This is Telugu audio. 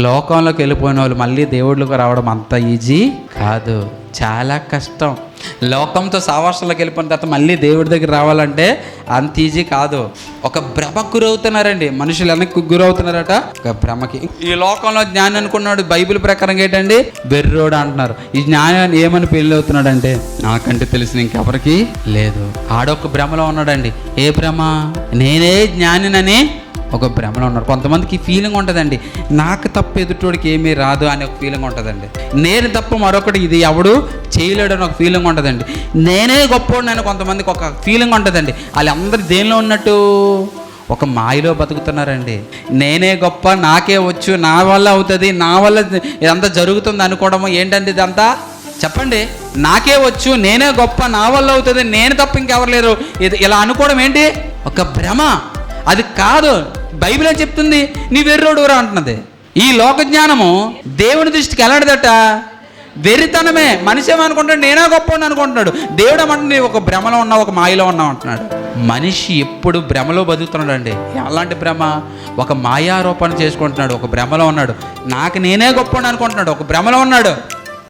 లోకంలోకి వెళ్ళిపోయిన వాళ్ళు మళ్ళీ దేవుళ్ళకి రావడం అంత ఈజీ కాదు, చాలా కష్టం. లోకంతో సావాసంలోకి వెళ్ళిపోయిన తర్వాత మళ్ళీ దేవుడి దగ్గర రావాలంటే అంత ఈజీ కాదు. ఒక భ్రమకు గురవుతున్నారండి మనుషులు. వెనక్కి గురవుతున్నారట ఒక భ్రమకి. ఈ లోకంలో జ్ఞానం అనుకున్నాడు, బైబిల్ ప్రకారం ఏంటండి వెర్రోడు అంటున్నారు. ఈ జ్ఞానాన్ని ఏమని పెళ్ళి అవుతున్నాడంటే నాకంటే తెలిసిన ఇంకెవరికి లేదు. ఆడొక భ్రమలో ఉన్నాడండి. ఏ భ్రమ? నేనే జ్ఞానినని ఒక భ్రమలో ఉన్నారు. కొంతమందికి ఫీలింగ్ ఉంటుందండి, నాకు తప్ప ఎదుటోడికి ఏమీ రాదు అనే ఒక ఫీలింగ్ ఉంటుందండి. నేను తప్ప మరొకటి ఇది ఎవడు చేయలేడు అని ఒక ఫీలింగ్ ఉంటుందండి. నేనే గొప్పోడిని అని కొంతమందికి ఒక ఫీలింగ్ ఉంటుందండి. వాళ్ళందరూ దేనిలో ఉన్నట్టు? ఒక మాయలో బతుకుతున్నారండి. నేనే గొప్ప, నాకే వచ్చు, నా వల్ల అవుతుంది, నా వల్ల ఇదంతా జరుగుతుంది అనుకోవడం ఏంటండి ఇదంతా? చెప్పండి. నాకే వచ్చు, నేనే గొప్ప, నా వల్ల అవుతుంది, నేను తప్ప ఇంకెవరు లేరు, ఇలా అనుకోవడం ఏంటి? ఒక భ్రమ. అది కాదు. బైబిల్ ఏం చెప్తుంది? నీ వెర్రోడురా అంటున్నది. ఈ లోక జ్ఞానము దేవుని దృష్టికి ఎలాంటిదట? వెర్రితనమే. మనిషి ఏమనుకుంటాడు? నేనే గొప్ప అనుకుంటున్నాడు. దేవుడు ఏమంటే నీ ఒక భ్రమలో ఉన్నావు, ఒక మాయలో ఉన్నావు అంటున్నాడు. మనిషి ఎప్పుడు భ్రమలో బతుకుతున్నాడు అండి. అలాంటి భ్రమ, ఒక మాయారూపాన్ని చేసుకుంటున్నాడు, ఒక భ్రమలో ఉన్నాడు. నాకు నేనే గొప్ప అనుకుంటున్నాడు, ఒక భ్రమలో ఉన్నాడు.